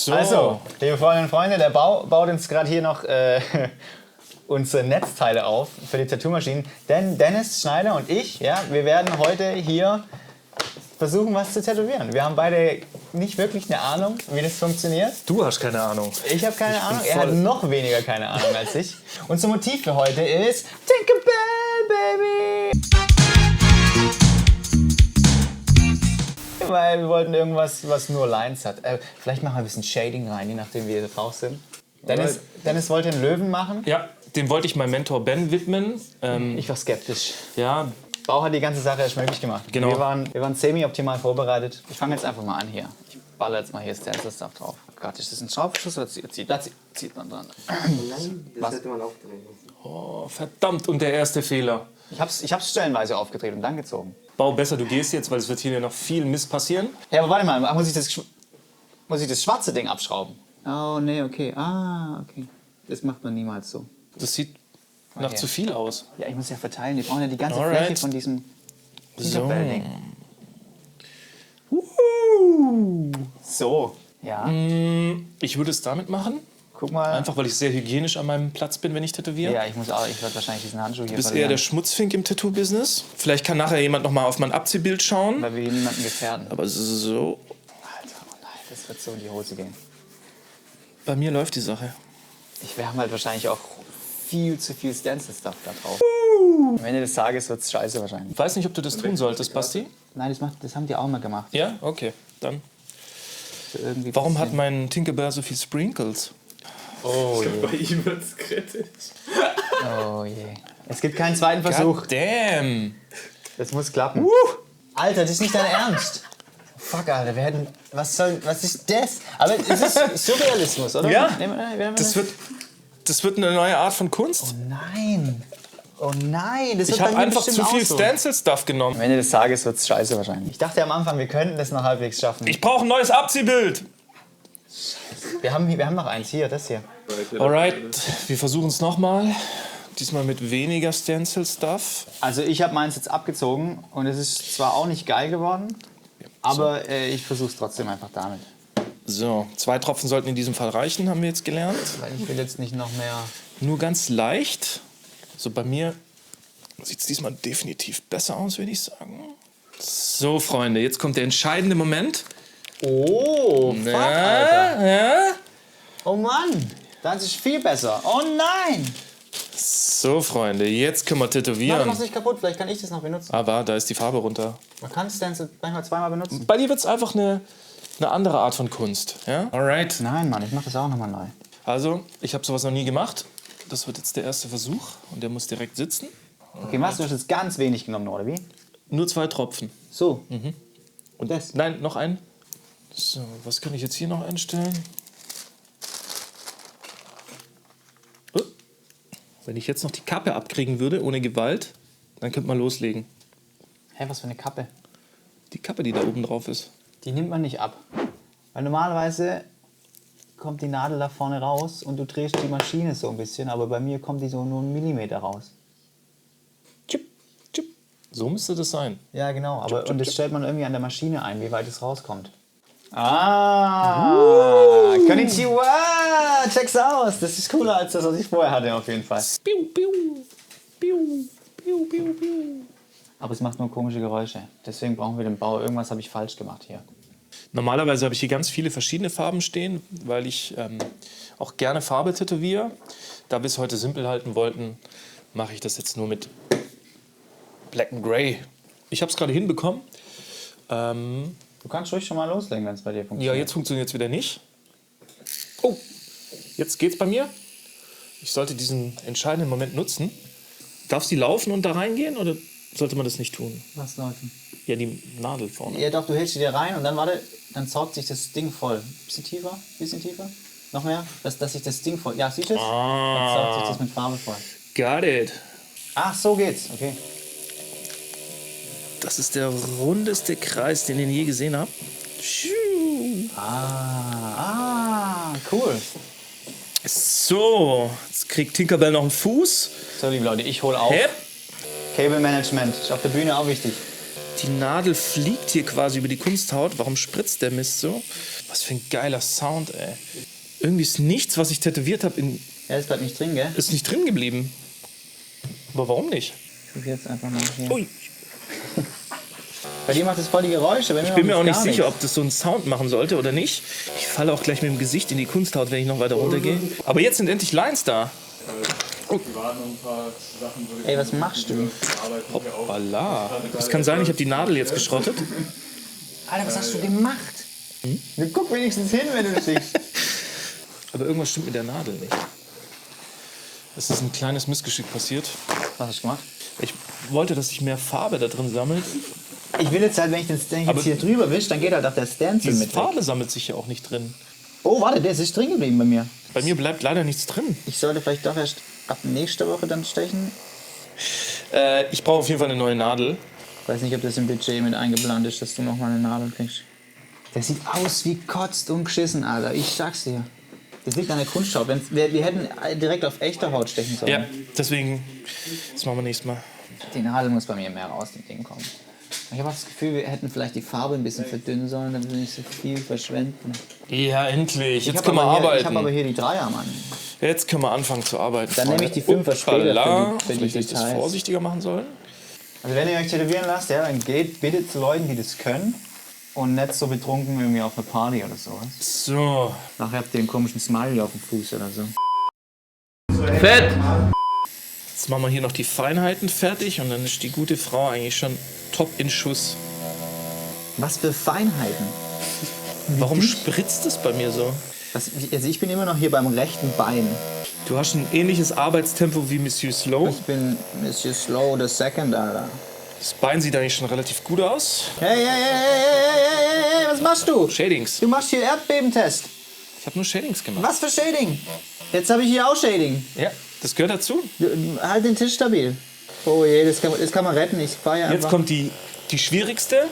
So. Also, liebe Freundinnen und Freunde, der baut uns gerade hier noch unsere Netzteile auf für die Tattoo-Maschinen. Denn Dennis Schneider und ich, ja, wir werden heute hier versuchen, was zu tätowieren. Wir haben beide nicht wirklich eine Ahnung, wie das funktioniert. Du hast keine Ahnung. Ich habe keine Ahnung, er hat noch weniger keine Ahnung als ich. Unser Motiv für heute ist Tinkerbell, Baby! Weil wir wollten irgendwas, was nur Lines hat. Vielleicht machen wir ein bisschen Shading rein, je nachdem, wie wir drauf sind. Dennis wollte einen Löwen machen. Ja, den wollte ich meinem Mentor Ben widmen. Ich war skeptisch. Ja, Bau hat die ganze Sache erst möglich gemacht. Genau. Wir waren semi-optimal vorbereitet. Ich fange jetzt einfach mal an hier. Ich baller jetzt mal hier Stencil-Stuff drauf. Gott, ist das ein Schraubverschluss oder zieht man dran? Nein, das hätte man aufdrehen müssen. oh, verdammt, und der erste Fehler. Ich hab's stellenweise aufgedreht und dann gezogen. Bau besser, du gehst jetzt, weil es wird hier noch viel Mist passieren. Ja, aber warte mal, muss ich das schwarze Ding abschrauben? Oh, nee, okay. Ah, okay. Das macht man niemals so. Das sieht nach zu viel aus. Ja, ich muss ja verteilen. Die brauchen ja die ganze Alright. Fläche von diesem So. Tinkerbell-Ding. So, ja. Ich würde es damit machen. Guck mal. Einfach, weil ich sehr hygienisch an meinem Platz bin, wenn ich tätowiere. Ja, ich werde wahrscheinlich diesen Handschuh hier Du bist eher verlieren, der Schmutzfink im Tattoo-Business. Vielleicht kann nachher jemand noch mal auf mein Abziehbild schauen. weil wir hier niemanden gefährden. Aber so, Alter, oh nein, das wird so in die Hose gehen. bei mir läuft die Sache. Wir haben halt wahrscheinlich auch viel zu viel Stencil-Stuff da drauf. Am Ende des Tages wird es scheiße wahrscheinlich. Ich weiß nicht, ob du das tun solltest, Basti. Nein, das haben die auch mal gemacht. Ja? Okay, dann. So irgendwie Warum hat bisschen- mein Tinkerbell so viel Sprinkles? Oh je, Bei ihm wird es kritisch. oh je. Es gibt keinen zweiten Versuch. God damn! Das muss klappen. Alter, das ist nicht dein Ernst. Fuck, Alter, wir hätten... Was ist das? Aber es ist Surrealismus, oder? Ja. Nehmen wir Das wird eine neue Art von Kunst. Nein. Oh nein, das Ich wird bei habe mir einfach bestimmt zu viel auch so. Stencil-Stuff genommen. Am Ende des Tages wird es scheiße wahrscheinlich. Ich dachte am Anfang, wir könnten das noch halbwegs schaffen. Ich brauche ein neues Abziehbild. Wir haben noch eins hier, das hier. Alright, wir versuchen es nochmal. Diesmal mit weniger Stencil-Stuff. Also ich habe meins jetzt abgezogen und es ist zwar auch nicht geil geworden, aber ich versuche es trotzdem einfach damit. So, 2 Tropfen sollten in diesem Fall reichen, haben wir jetzt gelernt. Weil ich will jetzt nicht noch mehr... Nur ganz leicht. So, bei mir sieht es diesmal definitiv besser aus, würde ich sagen. So, Freunde, jetzt kommt der entscheidende Moment. Oh, fuck, Alter. Ja? Oh Mann, das ist viel besser. Oh nein. So, Freunde, jetzt können wir Nein, du tätowieren. machst nicht kaputt, vielleicht kann ich das noch benutzen. Aber da ist die Farbe runter. Man kann Stencil manchmal zweimal benutzen. Bei dir wird es einfach eine andere Art von Kunst. Ja? Alright. Nein, Mann, ich mach das auch nochmal neu. Also, ich habe sowas noch nie gemacht. Das wird jetzt der erste Versuch und der muss direkt sitzen. Okay, was? Du hast jetzt ganz wenig genommen, oder wie? Nur 2 Tropfen. So. Und das? Nein, noch ein. So, was kann ich jetzt hier noch einstellen? Oh. Wenn ich jetzt noch die Kappe abkriegen würde, ohne Gewalt, dann könnte man loslegen. Hä, was für eine Kappe? Die Kappe, die da oben drauf ist. Die nimmt man nicht ab. Weil normalerweise kommt die Nadel da vorne raus und du drehst die Maschine so ein bisschen, aber bei mir kommt die so nur 1 Millimeter raus. Chip, chip. So müsste das sein. Ja, genau. Aber, chip, und das chip. stellt man irgendwie an der Maschine ein, wie weit es rauskommt. Ah! Konnichiwa! Check's aus! Das ist cooler als das, was ich vorher hatte, auf jeden Fall. Piu, piu, piu, piu, piu, piu. Aber es macht nur komische Geräusche. Deswegen brauchen wir den Bau. Irgendwas habe ich falsch gemacht hier. Normalerweise habe ich hier ganz viele verschiedene Farben stehen, weil ich auch gerne Farbe tätowiere. Da wir es heute simpel halten wollten, mache ich das jetzt nur mit Black and Grey. Ich habe es gerade hinbekommen. Du kannst ruhig schon mal loslegen, wenn es bei dir Ja, funktioniert. jetzt funktioniert es wieder nicht. Oh, jetzt geht's bei mir. Ich sollte diesen entscheidenden Moment nutzen. Darf sie laufen und da reingehen oder sollte man das nicht tun? Was, Leute? Ja, die Nadel vorne. Ja, doch, du hältst sie dir rein und dann, warte, dann saugt sich das Ding voll. Bisschen tiefer, bisschen tiefer. Noch mehr, dass sich das Ding voll... Ja, siehst du es? Dann saugt sich das mit Farbe voll. Got it. Ach, so geht's. Okay. Das ist der rundeste Kreis, den ich je gesehen habe. Cool. So, jetzt kriegt Tinkerbell noch einen Fuß. So, liebe Leute, ich hole auf. Hep. Cable Management ist auf der Bühne auch wichtig. Die Nadel fliegt hier quasi über die Kunsthaut. Warum spritzt der Mist so? Was für ein geiler Sound, ey. Irgendwie ist nichts, was ich tätowiert habe, Ja, ist gerade nicht drin, gell? ist nicht drin geblieben. Aber warum nicht? Ich guck jetzt einfach mal hier. Ui. Bei dir macht das voll die Geräusche. Ich bin mir auch nicht sicher, ob das so einen Sound machen sollte oder nicht. Ich falle auch gleich mit dem Gesicht in die Kunsthaut, wenn ich noch weiter runtergehe. Aber jetzt sind endlich Lines da. Ey, was machst du? Hoppala. Es kann sein, ich habe die Nadel jetzt geschrottet. Alter, was hast du gemacht? Guck wenigstens hin, wenn du das siehst. Aber irgendwas stimmt mit der Nadel nicht. Es ist ein kleines Missgeschick passiert. Was hast du gemacht? Ich wollte, dass sich mehr Farbe da drin sammelt. Ich will jetzt halt, wenn ich den Stand jetzt hier drüber wische, dann geht halt auch der Stencil Diese mit weg. Farbe sammelt sich ja auch nicht drin. Oh, warte, der ist drin geblieben bei mir. Bei mir bleibt leider nichts drin. Ich sollte vielleicht doch erst ab nächster Woche dann stechen. Ich brauche auf jeden Fall eine neue Nadel. Ich weiß nicht, ob das im Budget mit eingeplant ist, dass du noch mal eine Nadel kriegst. Der sieht aus wie kotzt und geschissen, Alter. Ich sag's dir. Das liegt an der Kunsthaut. Wir hätten direkt auf echter Haut stechen sollen. Ja, deswegen, das machen wir nächstes Mal. Die Nadel muss bei mir mehr raus, dem Ding kommen. Ich habe auch das Gefühl, wir hätten vielleicht die Farbe ein bisschen verdünnen sollen, damit wir nicht so viel verschwenden. Ja, endlich. Jetzt Ich können wir habe arbeiten. aber hier die Dreier, Mann. Jetzt können wir anfangen zu arbeiten. Dann nehme ich die Freunde. 5er später Hoppala. für die Vielleicht hätte ich das Details. vorsichtiger machen sollen. Also wenn ihr euch tätowieren lasst, ja, dann geht bitte zu Leuten, die das können. Und nicht so betrunken irgendwie auf einer Party oder sowas. So. Nachher habt ihr einen komischen Smiley auf dem Fuß oder so. Fett! Jetzt machen wir hier noch die Feinheiten fertig und dann ist die gute Frau eigentlich schon top in Schuss. Was für Feinheiten. Warum spritzt es bei mir so? Also ich bin immer noch hier beim rechten Bein. Du hast ein ähnliches Arbeitstempo wie Monsieur Slow. Ich bin Monsieur Slow the Second, Alter. Das Bein sieht eigentlich schon relativ gut aus. Hey, was machst du? Shadings. Du machst hier Erdbebentest. Ich habe nur Shadings gemacht. Was für Shading? Jetzt habe ich hier auch Shading. Ja, das gehört dazu. Halt den Tisch stabil. Oh je, das kann man retten. Ich feiere Jetzt einfach. kommt die schwierigste,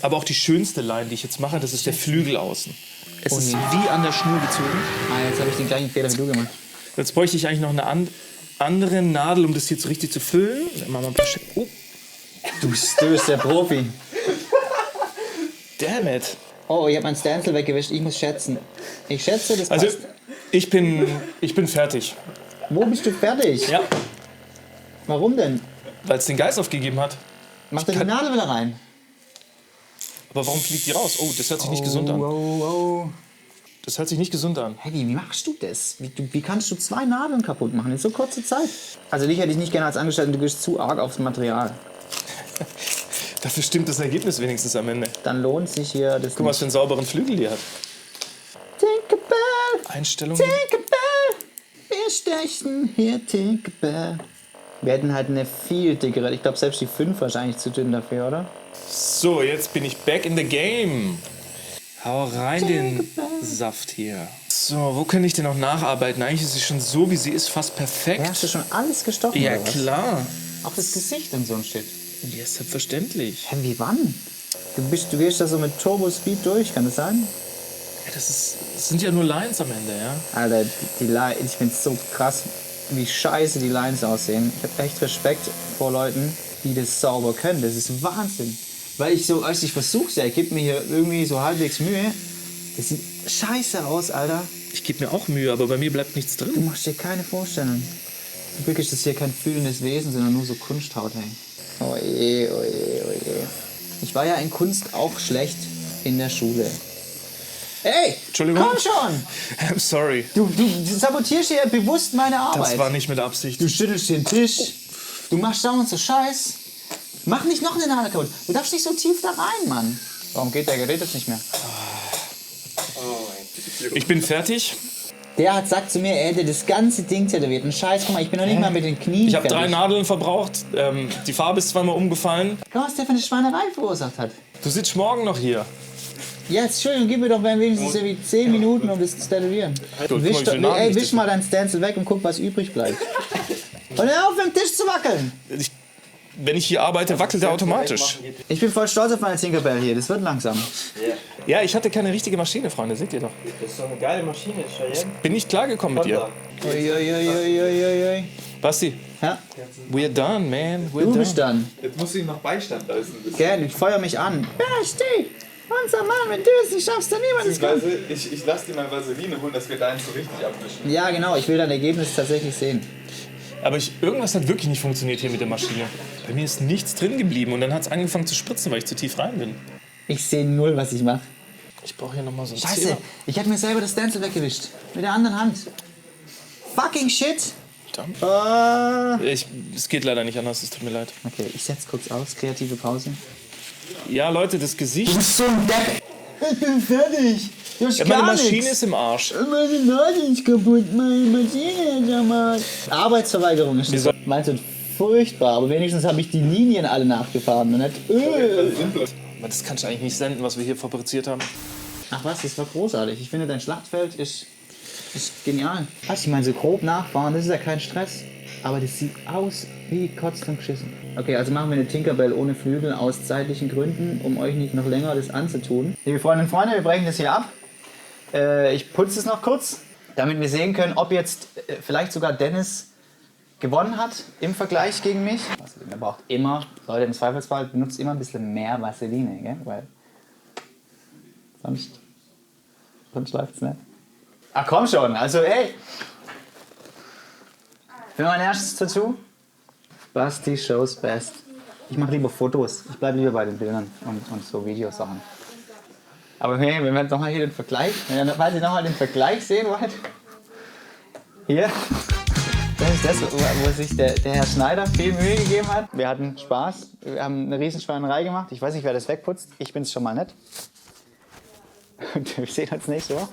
aber auch die schönste Line, die ich jetzt mache. Das ist der Flügel außen. Es ist wie an der Schnur gezogen. Jetzt habe ich den gleichen Fehler wie du gemacht. Jetzt bräuchte ich eigentlich noch eine andere Nadel, um das jetzt richtig zu füllen. Dann machen wir ein paar oh, Du bist der Profi. damn it. Oh, ich habe mein Stencil weggewischt. Ich muss schätzen. Ich schätze, das Also, passt. ich bin fertig. Wo bist du fertig? Ja, Warum denn? weil es den Geist aufgegeben hat. Mach doch die Nadel wieder rein. Aber warum fliegt die raus? Oh, das hört sich nicht gesund an. Oh. Das hört sich nicht gesund an. Hey, wie machst du das? Wie kannst du 2 Nadeln kaputt machen in so kurzer Zeit? Also dich hätte ich nicht gerne als Angestellten, du gehst zu arg aufs Material. Dafür stimmt das Ergebnis wenigstens am Ende. Dann lohnt sich hier das Guck mal, was für einen sauberen Flügel die hat. Tinkerbell, Einstellungen. Tinkerbell, wir stechen hier Tinkerbell. Wir hätten halt eine viel dickere, ich glaube selbst die 5 wahrscheinlich zu dünn dafür, oder? So, jetzt bin ich back in the game. Hau rein den Saft hier. So, wo kann ich denn noch nacharbeiten? Eigentlich ist sie schon so, wie sie ist, fast perfekt. Ja, hast du schon alles gestochen, Ja, oder was? klar. Auch das Gesicht und so ein Shit. Ja, selbstverständlich. Hä, wie wann? Du gehst da so mit Turbo Speed durch, kann das sein? Ja, das sind ja nur Lines am Ende, ja. Alter, ich find's so krass, wie scheiße die Lines aussehen. Ich hab echt Respekt vor Leuten, die das sauber können. Das ist Wahnsinn. Weil ich versuch's ja, ich gebe mir hier irgendwie so halbwegs Mühe. Das sieht scheiße aus, Alter. Ich gebe mir auch Mühe, aber bei mir bleibt nichts Du drin. machst dir keine Vorstellung. Zum Glück ist das hier kein fühlendes Wesen, sondern nur so Kunsthaut, hey. Oh je, oh je, oh je. Ich war ja in Kunst auch schlecht in der Schule. Ey, Entschuldigung. komm schon! I'm sorry. Du sabotierst hier bewusst meine Arbeit. Das war nicht mit Absicht. Du schüttelst den Tisch. Du machst dauernd so Scheiß. Mach nicht noch eine Nadel kaputt. Du darfst nicht so tief da rein, Mann. Warum geht der Gerät jetzt nicht mehr? Ich bin fertig. Der sagt zu mir, er hätte das ganze Ding tätowiert. Ein Scheiß, guck mal, ich bin noch nicht mal mit den Knien Ich habe 3 fertig. Nadeln verbraucht. Die Farbe ist zweimal umgefallen. Guck mal, was der für eine Schweinerei verursacht hat. Du sitzt morgen noch hier. Ja, jetzt, Entschuldigung, gib mir doch wenigstens irgendwie 10 Minuten, um das zu tätowieren. Guck mal, Wisch, wie viele Nadeln ey, ich wisch mal dein Stencil weg und guck, was übrig bleibt. Und hör auf, im Tisch zu wackeln. Wenn ich hier arbeite, wackelt er automatisch. Ich bin voll stolz auf meine Tinkerbell hier. Das wird langsam. Ja, ich hatte keine richtige Maschine, Freunde. Seht ihr doch. Das ist so eine geile Maschine, Cheyenne. Bin nicht klargekommen mit ihr. Uiuiuiuiui. Basti, Ja, we're done, man. We're du done. bist dann. Jetzt musst du ihm noch Beistand leisten. Gell, ich feuer mich an. Basti, unser Mann, wenn du es nicht schaffst, dann niemand es kann. Beziehungsweise, ich lass dir mal Vaseline holen, dass wir deinen so richtig abwischen. Ja, genau, ich will dein Ergebnis tatsächlich sehen. Aber irgendwas hat wirklich nicht funktioniert hier mit der Maschine. Bei mir ist nichts drin geblieben und dann hat es angefangen zu spritzen, weil ich zu tief rein bin. Ich sehe null, was ich mache. Ich brauche hier nochmal so einen Scheiße, Zähler. ich hätte mir selber das Stencil weggewischt. Mit der anderen Hand. Fucking shit. Verdammt. Ah. Es geht leider nicht anders, es tut mir leid. Okay, ich setz kurz aus, kreative Pause. Ja, Leute, das Gesicht. So ein Depp. Ich bin fertig. Ja, meine Maschine ist im Arsch. Meine Nase ist kaputt, meine Maschine ist am Arsch. Arbeitsverweigerung ist das. Meinst du, furchtbar, aber wenigstens habe ich die Linien alle nachgefahren und nicht. Aber das kannst du eigentlich nicht senden, was wir hier fabriziert haben. Ach was, das war großartig. Ich finde, dein Schlachtfeld ist genial. Was, ich meine, so grob nachfahren, das ist ja kein Stress. Aber das sieht aus wie kotzt und geschissen. Okay, also machen wir eine Tinkerbell ohne Flügel aus zeitlichen Gründen, um euch nicht noch länger das anzutun. Liebe Freundinnen und Freunde, wir brechen das hier ab. Ich putze es noch kurz, damit wir sehen können, ob jetzt vielleicht sogar Dennis gewonnen hat im Vergleich gegen mich. Man braucht immer, Leute, im Zweifelsfall benutzt immer ein bisschen mehr Vaseline, gell? Weil sonst läuft's nicht. Ach komm schon, also ey. Für mein erstes Tattoo, Basti shows best. Ich mache lieber Fotos, ich bleibe lieber bei den Bildern und so Videosachen. Aber hey, wenn wir jetzt nochmal hier den Vergleich, falls ihr nochmal den Vergleich sehen wollt, hier, das ist das, wo sich der Herr Schneider viel Mühe gegeben hat. Wir hatten Spaß, wir haben eine Riesenschweinerei gemacht. Ich weiß nicht, wer das wegputzt, ich bin es schon mal nicht. Und wir sehen uns nächste Woche.